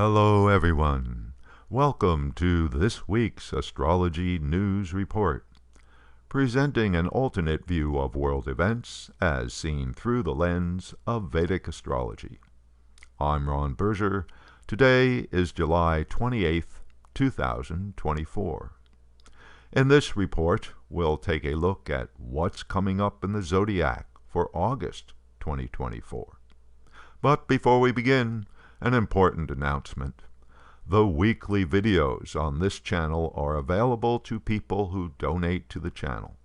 Hello everyone. Welcome to this week's Astrology News Report, presenting an alternate view of world events as seen through the lens of Vedic astrology. I'm Ron Berger. Today is July 28th, 2024. In this report, we'll take a look at what's coming up in the zodiac for August 2024. But before we begin, an important announcement. The weekly videos on this channel are available to people who donate to the channel.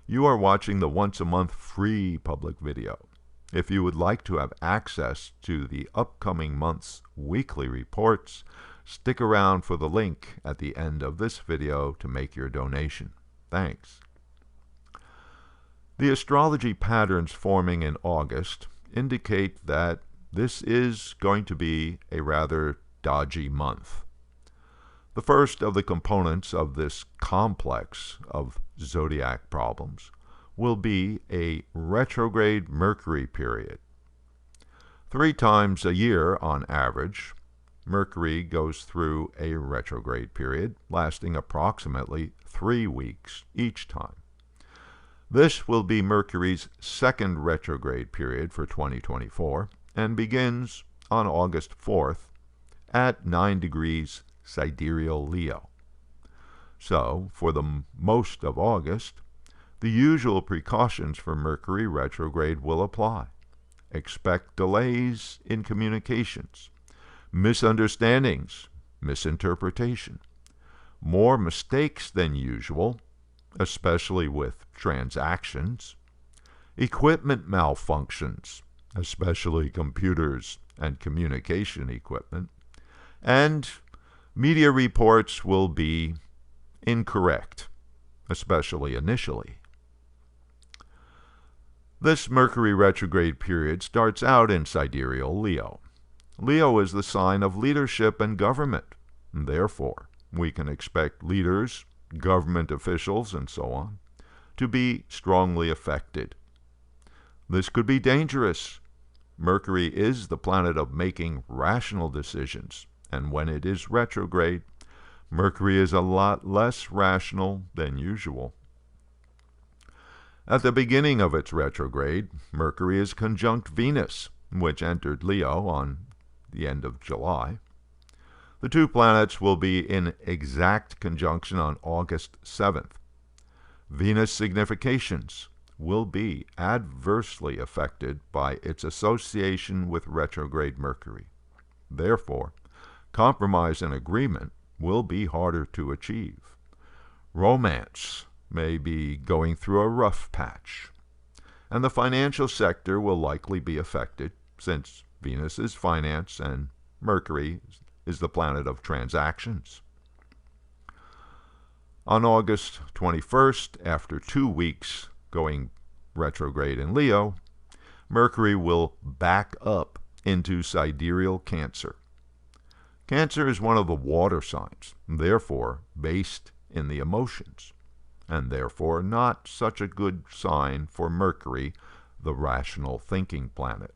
You are watching the once-a-month free public video. If you would like to have access to the upcoming month's weekly reports, stick around for the link at the end of this video to make your donation. Thanks. The astrology patterns forming in August indicate that this is going to be a rather dodgy month. The first of the components of this complex of zodiac problems will be a retrograde Mercury period. 3 times a year on average, Mercury goes through a retrograde period lasting approximately 3 weeks each time. This will be Mercury's second retrograde period for 2024 and begins on August 4th at 9 degrees sidereal Leo. So, for the most of August, the usual precautions for Mercury retrograde will apply. Expect delays in communications, misunderstandings, misinterpretation, more mistakes than usual, especially with transactions, equipment malfunctions, especially computers and communication equipment, and media reports will be incorrect, especially initially. This Mercury retrograde period starts out in sidereal Leo. Leo is the sign of leadership and government, and therefore we can expect leaders, government officials, and so on, to be strongly affected. This could be dangerous. Mercury is the planet of making rational decisions, and when it is retrograde, Mercury is a lot less rational than usual. At the beginning of its retrograde, Mercury is conjunct Venus, which entered Leo on the end of July. The 2 planets will be in exact conjunction on August 7th. Venus significations will be adversely affected by its association with retrograde Mercury. Therefore, compromise and agreement will be harder to achieve. Romance may be going through a rough patch, and the financial sector will likely be affected since Venus is finance and Mercury is the planet of transactions. On August 21st, after 2 weeks going retrograde in Leo, Mercury will back up into sidereal Cancer. Cancer is one of the water signs, therefore based in the emotions, and therefore not such a good sign for Mercury, the rational thinking planet.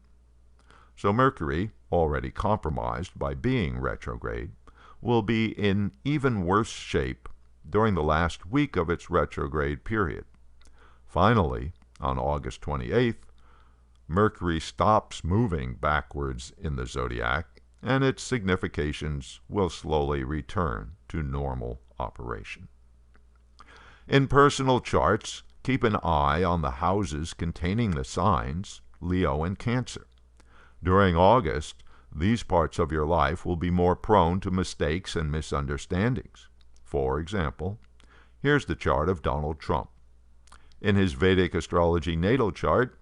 So Mercury, already compromised by being retrograde, will be in even worse shape during the last week of its retrograde period. Finally, on August 28th, Mercury stops moving backwards in the zodiac, and its significations will slowly return to normal operation. In personal charts, keep an eye on the houses containing the signs Leo and Cancer. During August, these parts of your life will be more prone to mistakes and misunderstandings. For example, here's the chart of Donald Trump. In his Vedic astrology natal chart,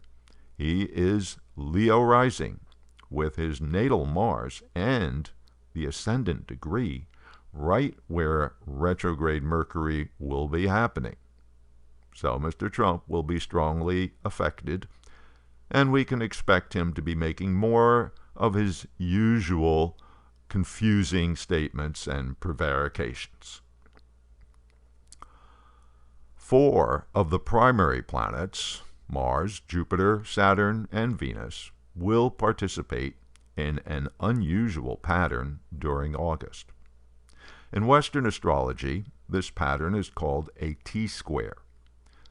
he is Leo rising, with his natal Mars and the ascendant degree right where retrograde Mercury will be happening. So Mr. Trump will be strongly affected, and we can expect him to be making more of his usual confusing statements and prevarications. 4 of the primary planets, Mars, Jupiter, Saturn, and Venus, will participate in an unusual pattern during August. In Western astrology, this pattern is called a T-square.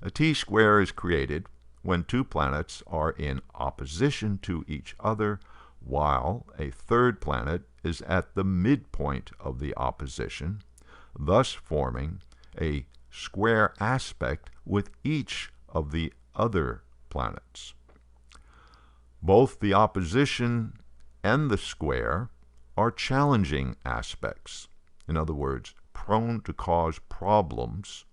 A T-square is created when two planets are in opposition to each other, while a third planet is at the midpoint of the opposition, thus forming a square aspect with each of the other planets. Both the opposition and the square are challenging aspects, in other words, prone to cause problems.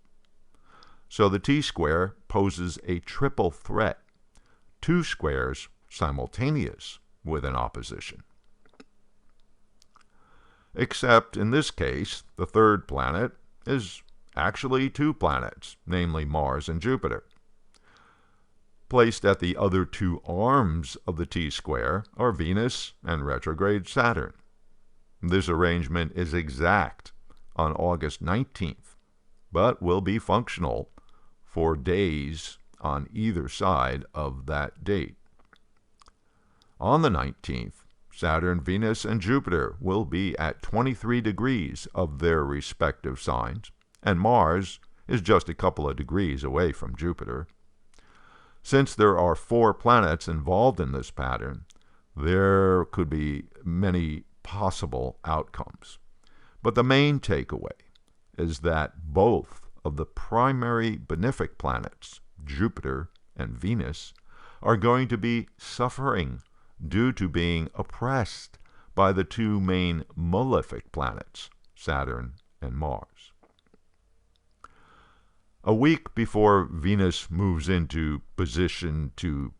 So the T-square poses a triple threat, two squares simultaneous with an opposition. Except in this case, the third planet is actually two planets, namely Mars and Jupiter. Placed at the other two arms of the T-square are Venus and retrograde Saturn. This arrangement is exact on August 19th, but will be functional for days on either side of that date. On the 19th, Saturn, Venus, and Jupiter will be at 23 degrees of their respective signs, and Mars is just a couple of degrees away from Jupiter. Since there are 4 planets involved in this pattern, there could be many possible outcomes. But the main takeaway is that both of the primary benefic planets, Jupiter and Venus, are going to be suffering due to being oppressed by the two main malefic planets, Saturn and Mars. A week before Venus moves into position to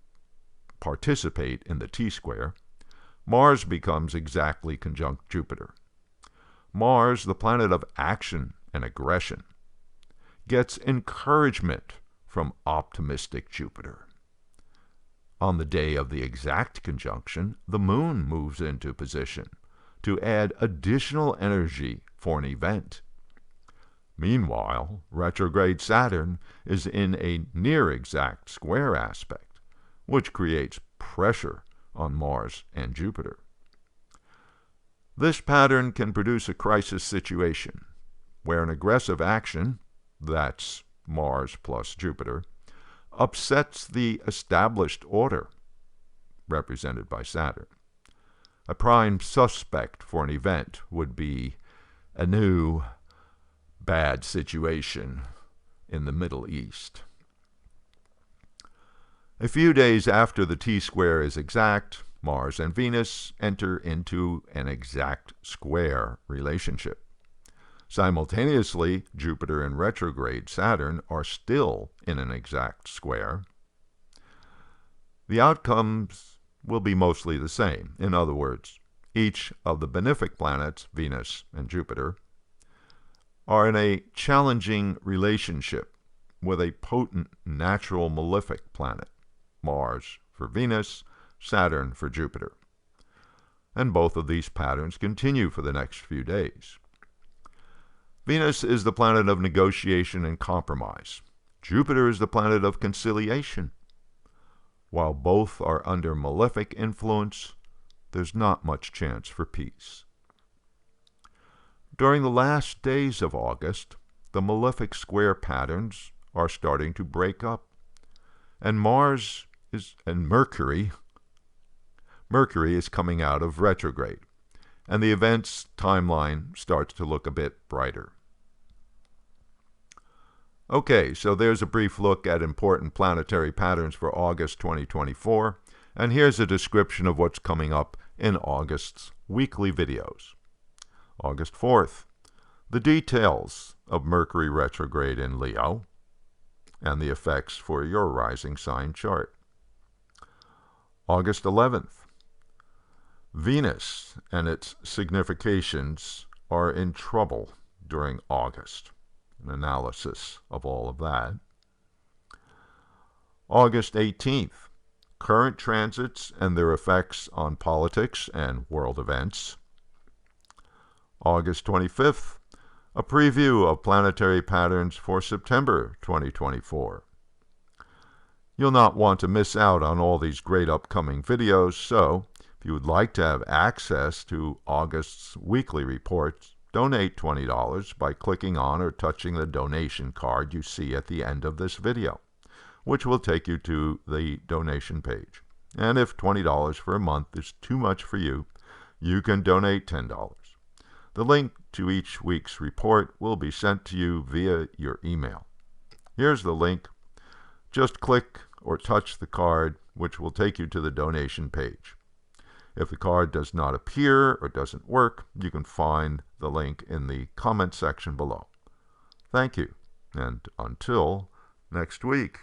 participate in the T-square, Mars becomes exactly conjunct Jupiter. Mars, the planet of action and aggression, gets encouragement from optimistic Jupiter. On the day of the exact conjunction, the Moon moves into position to add additional energy for an event. Meanwhile, retrograde Saturn is in a near-exact square aspect, which creates pressure on Mars and Jupiter. This pattern can produce a crisis situation where an aggressive action, that's Mars plus Jupiter, upsets the established order, represented by Saturn. A prime suspect for an event would be a new bad situation in the Middle East. A few days after the T-square is exact, Mars and Venus enter into an exact square relationship. Simultaneously, Jupiter and retrograde Saturn are still in an exact square. The outcomes will be mostly the same. In other words, each of the benefic planets, Venus and Jupiter, are in a challenging relationship with a potent natural malefic planet, Mars for Venus, Saturn for Jupiter. And both of these patterns continue for the next few days. Venus is the planet of negotiation and compromise. Jupiter is the planet of conciliation. While both are under malefic influence, there's not much chance for peace. During the last days of August, the malefic square patterns are starting to break up, and Mercury is coming out of retrograde, and the event's timeline starts to look a bit brighter. Okay, so there's a brief look at important planetary patterns for August 2024, and here's a description of what's coming up in August's weekly videos. August 4th, the details of Mercury retrograde in Leo and the effects for your rising sign chart. August 11th, Venus and its significations are in trouble during August. An analysis of all of that. August 18th, current transits and their effects on politics and world events. August 25th, a preview of planetary patterns for September 2024. You'll not want to miss out on all these great upcoming videos, so If you would like to have access to August's weekly reports, donate $20 by clicking on or touching the donation card you see at the end of this video, which will take you to the donation page. And if $20 for a month is too much for you, you can donate $10. The link to each week's report will be sent to you via your email. Here's the link. Just click or touch the card, which will take you to the donation page. If the card does not appear or doesn't work, you can find the link in the comment section below. Thank you, and until next week.